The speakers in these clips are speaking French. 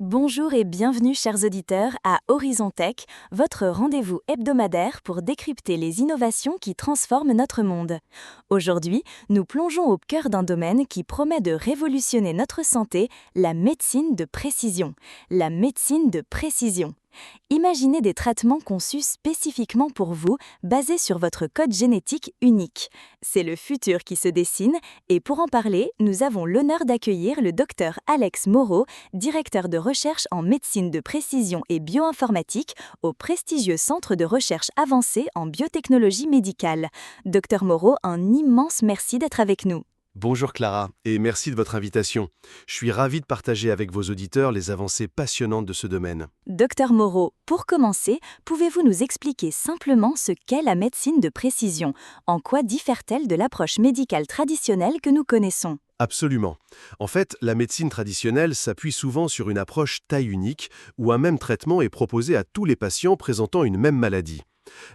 Bonjour et bienvenue chers auditeurs à Horizon Tech, votre rendez-vous hebdomadaire pour décrypter les innovations qui transforment notre monde. Aujourd'hui, nous plongeons au cœur d'un domaine qui promet de révolutionner notre santé, la médecine de précision. La médecine de précision. Imaginez des traitements conçus spécifiquement pour vous, basés sur votre code génétique unique. C'est le futur qui se dessine et pour en parler, nous avons l'honneur d'accueillir le docteur Alex Moreau, directeur de recherche en médecine de précision et bioinformatique au prestigieux Centre de recherche avancée en biotechnologie médicale. Docteur Moreau, un immense merci d'être avec nous. Bonjour Clara, et merci de votre invitation. Je suis ravi de partager avec vos auditeurs les avancées passionnantes de ce domaine. Docteur Moreau, pour commencer, pouvez-vous nous expliquer simplement ce qu'est la médecine de précision? En quoi diffère-t-elle de l'approche médicale traditionnelle que nous connaissons? Absolument. En fait, la médecine traditionnelle s'appuie souvent sur une approche taille unique, où un même traitement est proposé à tous les patients présentant une même maladie.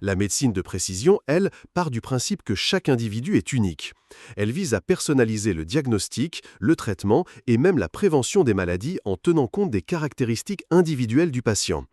La médecine de précision, elle, part du principe que chaque individu est unique. Elle vise à personnaliser le diagnostic, le traitement et même la prévention des maladies en tenant compte des caractéristiques individuelles du patient.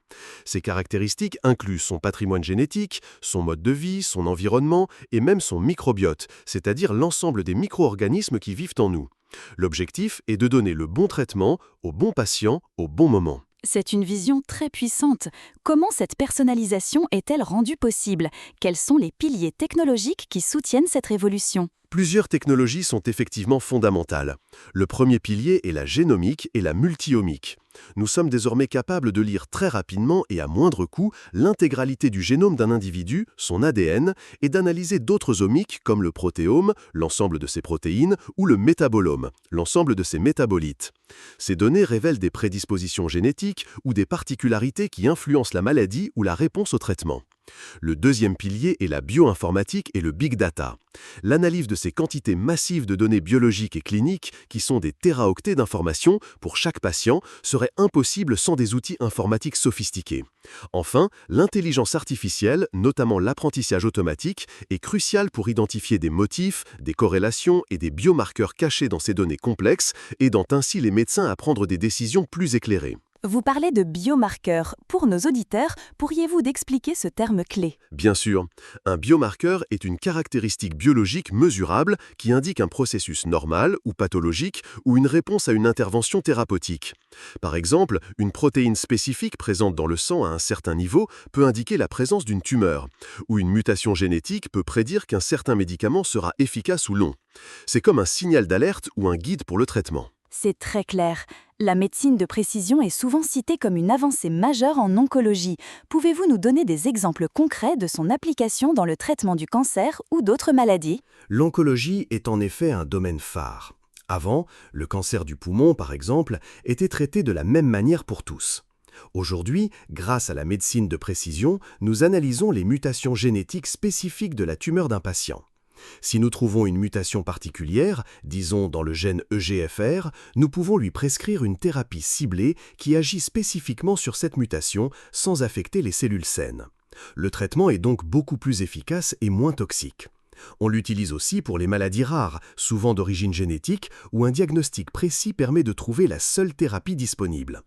Ces caractéristiques incluent son patrimoine génétique, son mode de vie, son environnement et même son microbiote, c'est-à-dire l'ensemble des micro-organismes qui vivent en nous. L'objectif est de donner le bon traitement au bon patient au bon moment. C'est une vision très puissante. Comment cette personnalisation est-elle rendue possible? Quels sont les piliers technologiques qui soutiennent cette révolution? Plusieurs technologies sont effectivement fondamentales. Le premier pilier est la génomique et la multiomique. Nous sommes désormais capables de lire très rapidement et à moindre coût l'intégralité du génome d'un individu, son ADN, et d'analyser d'autres omiques comme le protéome, l'ensemble de ses protéines, ou le métabolome, l'ensemble de ses métabolites. Ces données révèlent des prédispositions génétiques ou des particularités qui influencent la maladie ou la réponse au traitement. Le deuxième pilier est la bioinformatique et le big data. L'analyse de ces quantités massives de données biologiques et cliniques, qui sont des téraoctets d'informations pour chaque patient, serait impossible sans des outils informatiques sophistiqués. Enfin, l'intelligence artificielle, notamment l'apprentissage automatique, est cruciale pour identifier des motifs, des corrélations et des biomarqueurs cachés dans ces données complexes, aidant ainsi les médecins à prendre des décisions plus éclairées. Vous parlez de biomarqueurs. Pour nos auditeurs, pourriez-vous d'expliquer ce terme clé? Bien sûr, un biomarqueur est une caractéristique biologique mesurable qui indique un processus normal ou pathologique ou une réponse à une intervention thérapeutique. Par exemple, une protéine spécifique présente dans le sang à un certain niveau peut indiquer la présence d'une tumeur, ou une mutation génétique peut prédire qu'un certain médicament sera efficace ou non. C'est comme un signal d'alerte ou un guide pour le traitement. C'est très clair. La médecine de précision est souvent citée comme une avancée majeure en oncologie. Pouvez-vous nous donner des exemples concrets de son application dans le traitement du cancer ou d'autres maladies? L'oncologie est en effet un domaine phare. Avant, le cancer du poumon, par exemple, était traité de la même manière pour tous. Aujourd'hui, grâce à la médecine de précision, nous analysons les mutations génétiques spécifiques de la tumeur d'un patient. Si nous trouvons une mutation particulière, disons dans le gène EGFR, nous pouvons lui prescrire une thérapie ciblée qui agit spécifiquement sur cette mutation sans affecter les cellules saines. Le traitement est donc beaucoup plus efficace et moins toxique. On l'utilise aussi pour les maladies rares, souvent d'origine génétique, où un diagnostic précis permet de trouver la seule thérapie disponible.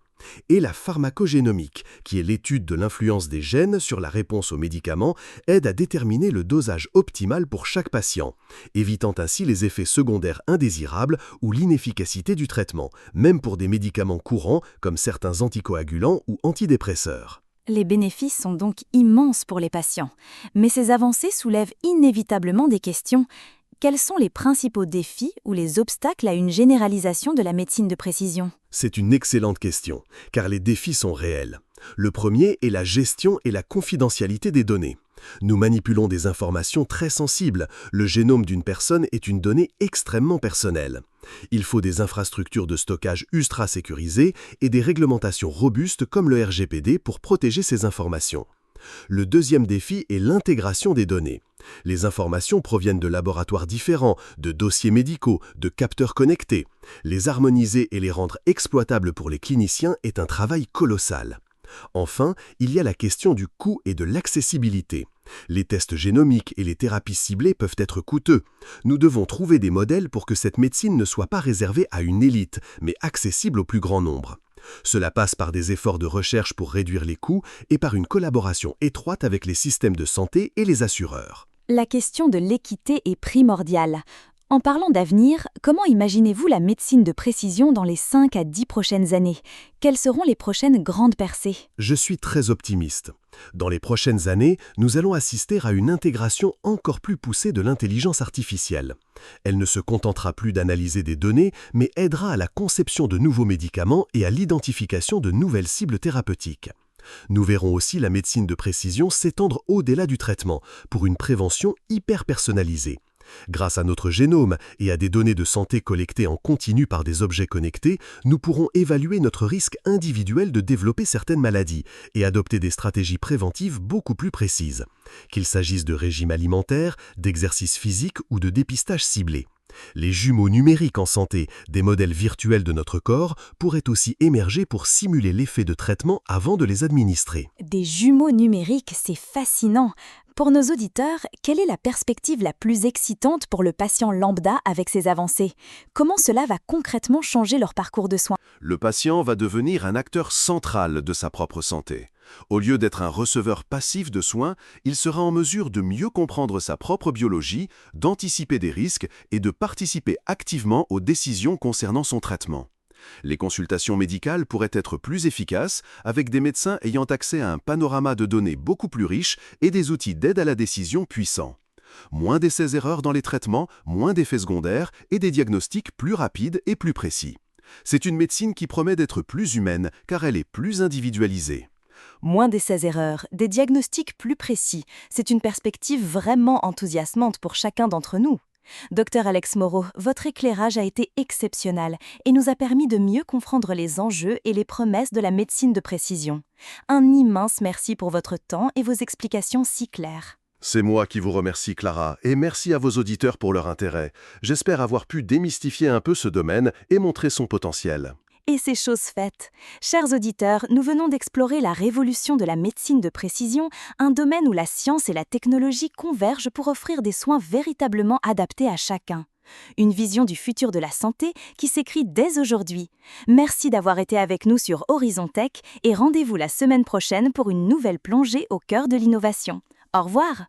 Et la pharmacogénomique, qui est l'étude de l'influence des gènes sur la réponse aux médicaments, aide à déterminer le dosage optimal pour chaque patient, évitant ainsi les effets secondaires indésirables ou l'inefficacité du traitement, même pour des médicaments courants comme certains anticoagulants ou antidépresseurs. Les bénéfices sont donc immenses pour les patients. Mais ces avancées soulèvent inévitablement des questions. Quels sont les principaux défis ou les obstacles à une généralisation de la médecine de précision? C'est une excellente question, car les défis sont réels. Le premier est la gestion et la confidentialité des données. Nous manipulons des informations très sensibles. Le génome d'une personne est une donnée extrêmement personnelle. Il faut des infrastructures de stockage ultra sécurisées et des réglementations robustes comme le RGPD pour protéger ces informations. Le deuxième défi est l'intégration des données. Les informations proviennent de laboratoires différents, de dossiers médicaux, de capteurs connectés. Les harmoniser et les rendre exploitables pour les cliniciens est un travail colossal. Enfin, il y a la question du coût et de l'accessibilité. Les tests génomiques et les thérapies ciblées peuvent être coûteux. Nous devons trouver des modèles pour que cette médecine ne soit pas réservée à une élite, mais accessible au plus grand nombre. Cela passe par des efforts de recherche pour réduire les coûts et par une collaboration étroite avec les systèmes de santé et les assureurs. La question de l'équité est primordiale. En parlant d'avenir, comment imaginez-vous la médecine de précision dans les 5 à 10 prochaines années? Quelles seront les prochaines grandes percées? Je suis très optimiste. Dans les prochaines années, nous allons assister à une intégration encore plus poussée de l'intelligence artificielle. Elle ne se contentera plus d'analyser des données, mais aidera à la conception de nouveaux médicaments et à l'identification de nouvelles cibles thérapeutiques. Nous verrons aussi la médecine de précision s'étendre au-delà du traitement, pour une prévention hyper personnalisée. Grâce à notre génome et à des données de santé collectées en continu par des objets connectés, nous pourrons évaluer notre risque individuel de développer certaines maladies et adopter des stratégies préventives beaucoup plus précises, qu'il s'agisse de régime alimentaire, d'exercice physique ou de dépistage ciblé. Les jumeaux numériques en santé, des modèles virtuels de notre corps, pourraient aussi émerger pour simuler l'effet de traitement avant de les administrer. Des jumeaux numériques, c'est fascinant. Pour nos auditeurs, quelle est la perspective la plus excitante pour le patient lambda avec ces avancées? Comment cela va concrètement changer leur parcours de soins? Le patient va devenir un acteur central de sa propre santé. Au lieu d'être un receveur passif de soins, il sera en mesure de mieux comprendre sa propre biologie, d'anticiper des risques et de participer activement aux décisions concernant son traitement. Les consultations médicales pourraient être plus efficaces avec des médecins ayant accès à un panorama de données beaucoup plus riche et des outils d'aide à la décision puissants. Moins d'essais-erreurs dans les traitements, moins d'effets secondaires et des diagnostics plus rapides et plus précis. C'est une médecine qui promet d'être plus humaine car elle est plus individualisée. Moins d'essais-erreurs, des diagnostics plus précis, c'est une perspective vraiment enthousiasmante pour chacun d'entre nous. Dr Alex Moreau, votre éclairage a été exceptionnel et nous a permis de mieux comprendre les enjeux et les promesses de la médecine de précision. Un immense merci pour votre temps et vos explications si claires. C'est moi qui vous remercie, Clara, et merci à vos auditeurs pour leur intérêt. J'espère avoir pu démystifier un peu ce domaine et montrer son potentiel. Et c'est chose faite. Chers auditeurs, nous venons d'explorer la révolution de la médecine de précision, un domaine où la science et la technologie convergent pour offrir des soins véritablement adaptés à chacun. Une vision du futur de la santé qui s'écrit dès aujourd'hui. Merci d'avoir été avec nous sur Horizon Tech et rendez-vous la semaine prochaine pour une nouvelle plongée au cœur de l'innovation. Au revoir!